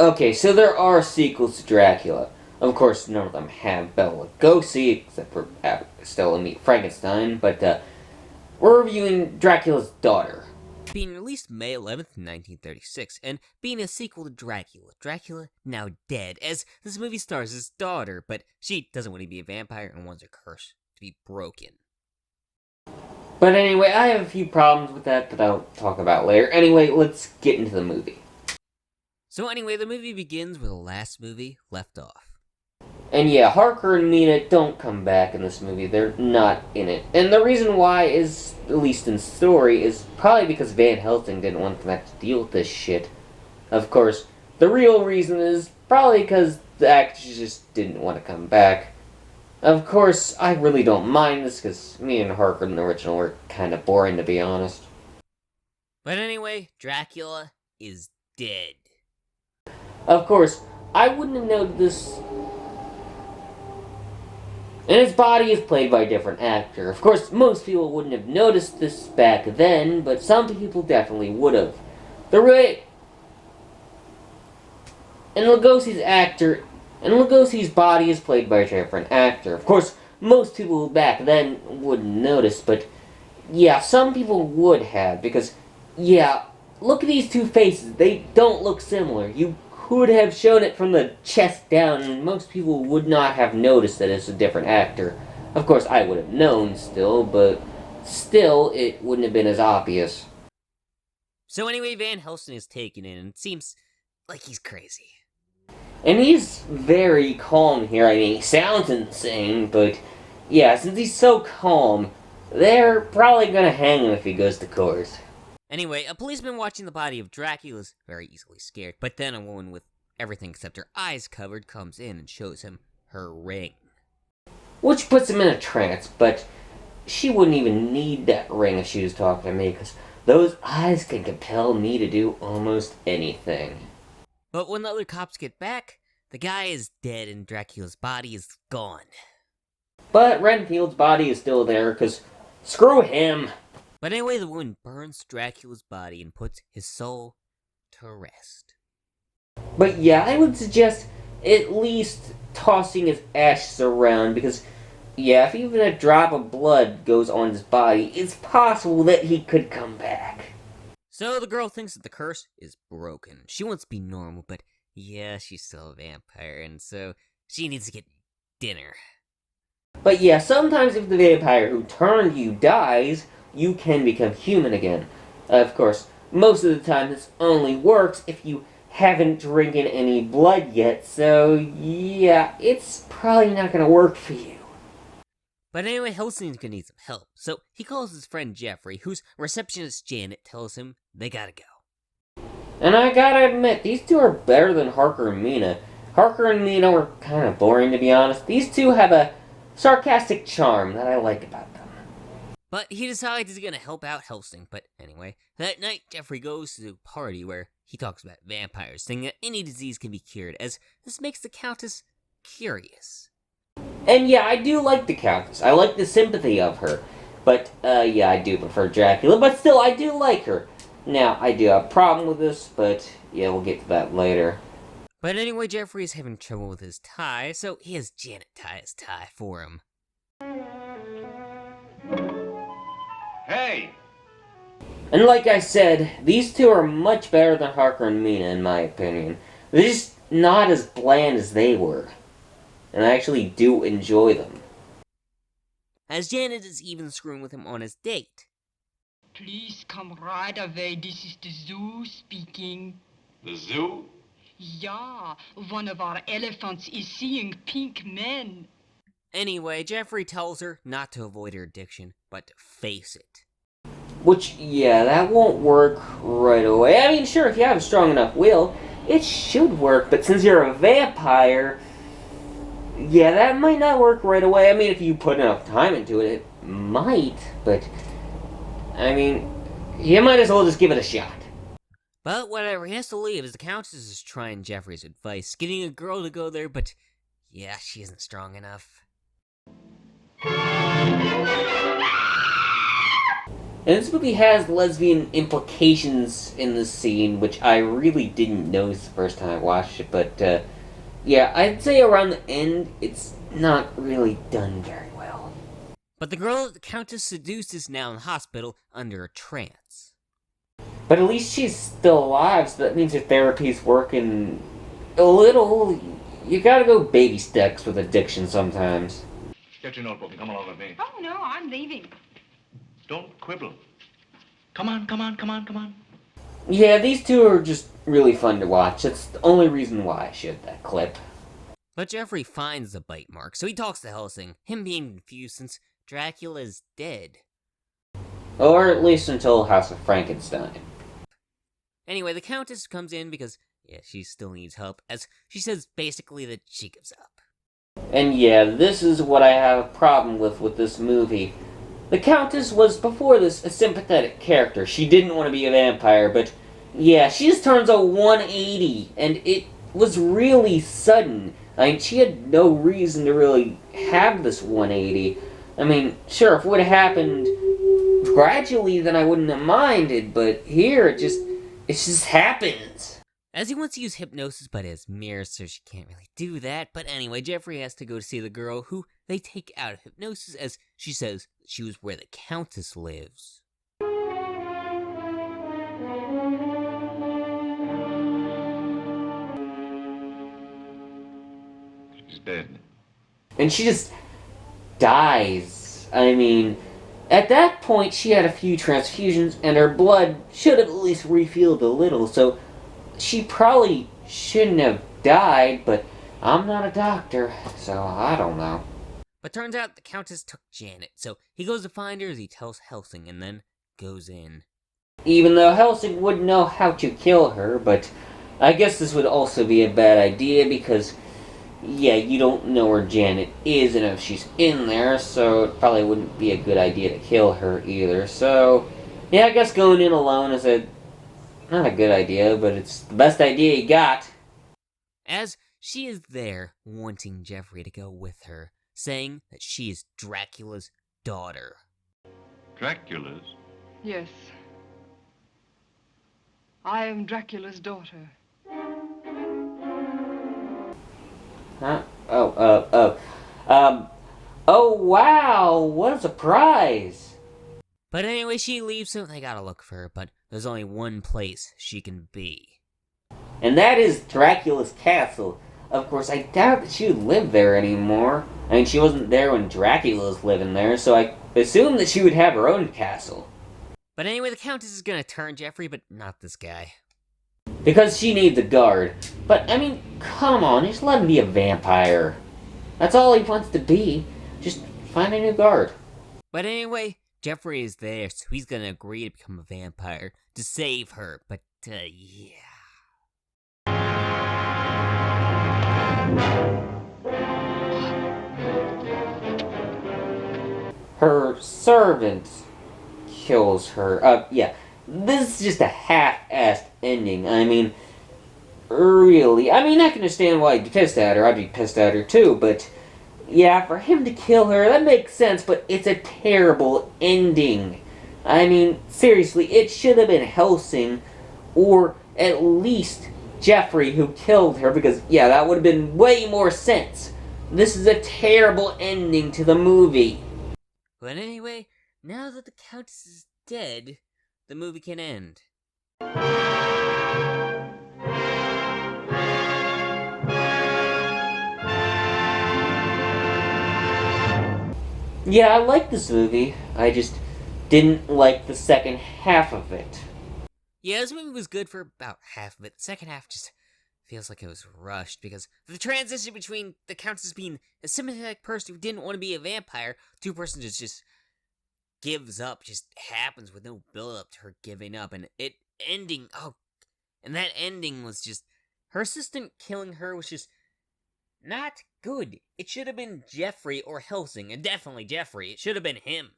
Okay, so there are sequels to Dracula. Of course, none of them have Bela Lugosi, except for Stella Meet Frankenstein, but we're reviewing Dracula's Daughter. Being released May 11th, 1936, and being a sequel to Dracula. Dracula, now dead, as this movie stars his daughter, but she doesn't want to be a vampire and wants her curse to be broken. But anyway, I have a few problems with that I'll talk about later. Anyway, let's get into the movie. So anyway, the movie begins where the last movie left off. And yeah, Harker and Mina don't come back in this movie. They're not in it. And the reason why is, at least in story, is probably because Van Helsing didn't want them to have to deal with this shit. Of course, the real reason is probably because the actors just didn't want to come back. Of course, I really don't mind this because me and Harker in the original were kind of boring, to be honest. But anyway, Dracula is dead. Of course, I wouldn't have noted this. And his body is played by a different actor. Of course, most people wouldn't have noticed this back then, but some people definitely would have. And Lugosi's body is played by a different actor. Of course, most people back then wouldn't notice, but yeah, some people would have, because, yeah, look at these two faces. They don't look similar. You could have shown it from the chest down, and most people would not have noticed that it's a different actor. Of course, I would have known still, but still, it wouldn't have been as obvious. So anyway, Van Helsing is taken in, and it seems like he's crazy. And he's very calm here. I mean, he sounds insane, but yeah, since he's so calm, they're probably gonna hang him if he goes to court. Anyway, a policeman watching the body of Dracula is very easily scared, but then a woman with everything except her eyes covered comes in and shows him her ring. Which puts him in a trance, but she wouldn't even need that ring if she was talking to me, because those eyes can compel me to do almost anything. But when the other cops get back, the guy is dead and Dracula's body is gone. But Renfield's body is still there, because screw him! But anyway, the woman burns Dracula's body and puts his soul to rest. But yeah, I would suggest at least tossing his ashes around, because yeah, if even a drop of blood goes on his body, it's possible that he could come back. So the girl thinks that the curse is broken. She wants to be normal, but yeah, she's still a vampire, and so she needs to get dinner. But yeah, sometimes if the vampire who turned you dies, you can become human again. Of course, most of the time this only works if you haven't drinking any blood yet, so yeah, it's probably not gonna work for you. But anyway, Helsing's gonna need some help, so he calls his friend Jeffrey, whose receptionist Janet tells him they gotta go. And I gotta admit, these two are better than Harker and Mina. Harker and Mina were kind of boring, to be honest. These two have a sarcastic charm that I like about them. But he decides he's gonna help out Helsing. But anyway, that night Jeffrey goes to a party where he talks about vampires, saying that any disease can be cured, as this makes the Countess curious. And yeah, I do like the Countess. I like the sympathy of her. But, yeah, I do prefer Dracula, but still, I do like her. Now, I do have a problem with this, but yeah, we'll get to that later. But anyway, Jeffrey is having trouble with his tie, so he has Janet tie his tie for him. Hey! And like I said, these two are much better than Harker and Mina, in my opinion. They're just not as bland as they were. And I actually do enjoy them. As Janet is even screwing with him on his date. Please come right away. This is the zoo speaking. The zoo? Yeah, one of our elephants is seeing pink men. Anyway, Jeffrey tells her not to avoid her addiction, but to face it. Which, yeah, that won't work right away. I mean, sure, if you have a strong enough will, it should work, but since you're a vampire, yeah, that might not work right away. I mean, if you put enough time into it, it might, but, I mean, you might as well just give it a shot. But whatever, he has to leave as the Countess is trying Jeffrey's advice, getting a girl to go there, but yeah, she isn't strong enough. And this movie has lesbian implications in this scene, which I really didn't notice the first time I watched it, but yeah, I'd say around the end, it's not really done very well. But the girl that the Countess seduced is now in the hospital under a trance. But at least she's still alive, so that means her therapy's working a little. You gotta go baby steps with addiction sometimes. Get your notebook and come along with me. Oh, no, I'm leaving. Don't quibble. Come on, come on, come on, come on. Yeah, these two are just really fun to watch. That's the only reason why I shared that clip. But Jeffrey finds the bite mark, so he talks to Helsing, him being confused since Dracula's dead. Or at least until House of Frankenstein. Anyway, the Countess comes in because, yeah, she still needs help, as she says basically that she gives up. And yeah, this is what I have a problem with this movie. The Countess was, before this, a sympathetic character. She didn't want to be a vampire, but yeah, she just turns a 180, and it was really sudden. I mean, she had no reason to really have this 180. I mean, sure, if it would have happened gradually, then I wouldn't have minded, but here, it just happens. As he wants to use hypnosis, but has mirrors, so she can't really do that. But anyway, Jeffrey has to go to see the girl, who they take out of hypnosis, as she says she was where the Countess lives. She's dead. And she just dies. I mean, at that point, she had a few transfusions, and her blood should have at least refilled a little, so she probably shouldn't have died, but I'm not a doctor, so I don't know. But turns out the Countess took Janet, so he goes to find her as he tells Helsing, and then goes in. Even though Helsing would know how to kill her, but I guess this would also be a bad idea because, yeah, you don't know where Janet is and if she's in there, so it probably wouldn't be a good idea to kill her either. So, yeah, I guess going in alone is not a good idea, but it's the best idea you got. As she is there, wanting Jeffrey to go with her, saying that she is Dracula's daughter. Dracula's? Yes. I am Dracula's daughter. Huh? Oh wow, what a surprise! But anyway, she leaves, so they gotta look for her, but there's only one place she can be. And that is Dracula's castle. Of course, I doubt that she would live there anymore. I mean, she wasn't there when Dracula was living there, so I assume that she would have her own castle. But anyway, the Countess is gonna turn Jeffrey, but not this guy. Because she needs a guard. But, I mean, come on, just let him be a vampire. That's all he wants to be. Just find a new guard. But anyway, Jeffrey is there, so he's gonna agree to become a vampire to save her, but, yeah. Her servant kills her. Yeah. This is just a half-assed ending. I mean, really. I mean, I can understand why you'd be pissed at her. I'd be pissed at her too, but yeah, for him to kill her, that makes sense, but it's a terrible ending. I mean, seriously, it should have been Helsing, or at least Jeffrey who killed her, because, yeah, that would have been way more sense. This is a terrible ending to the movie. But anyway, now that the Countess is dead, the movie can end. Yeah, I like this movie. I just didn't like the second half of it. Yeah, this movie was good for about half of it. The second half just feels like it was rushed, because the transition between the Countess being a sympathetic person who didn't want to be a vampire to a person who just gives up, just happens with no build-up to her giving up, and it ending, and that ending was just, her assistant killing her was just not good. It should have been Jeffrey or Helsing, and definitely Jeffrey. It should have been him,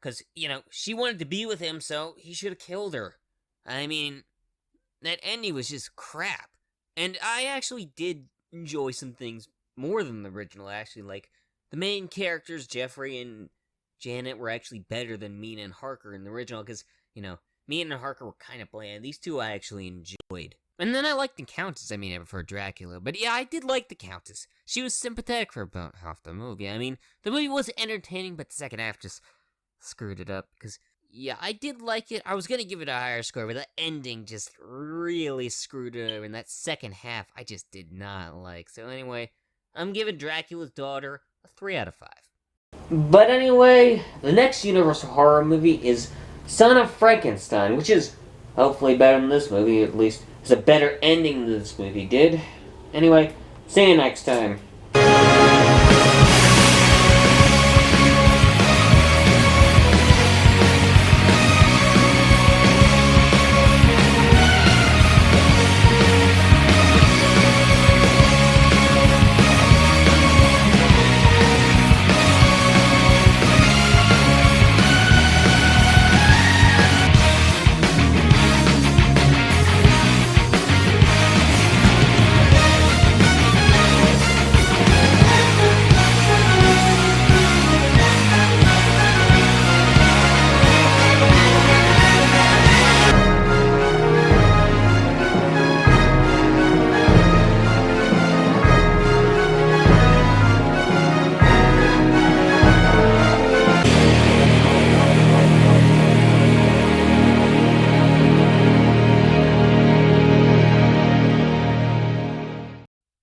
because, she wanted to be with him, so he should have killed her. I mean, that ending was just crap. And I actually did enjoy some things more than the original, actually, like the main characters, Jeffrey and Janet were actually better than Mina and Harker in the original, because, Mina and Harker were kind of bland. These two I actually enjoyed. And then I liked the Countess. I preferred Dracula. But yeah, I did like the Countess. She was sympathetic for about half the movie. The movie was entertaining, but the second half just screwed it up. Because, yeah, I did like it. I was going to give it a higher score, but the ending just really screwed it up. And that second half, I just did not like. So anyway, I'm giving Dracula's Daughter a 3 out of 5. But anyway, the next Universal horror movie is Son of Frankenstein, which is hopefully better than this movie, at least it's a better ending than this movie did. Anyway, see you next time.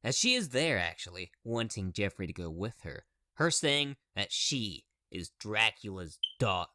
As she is there, actually, wanting Jeffrey to go with her. Her saying that she is Dracula's daughter.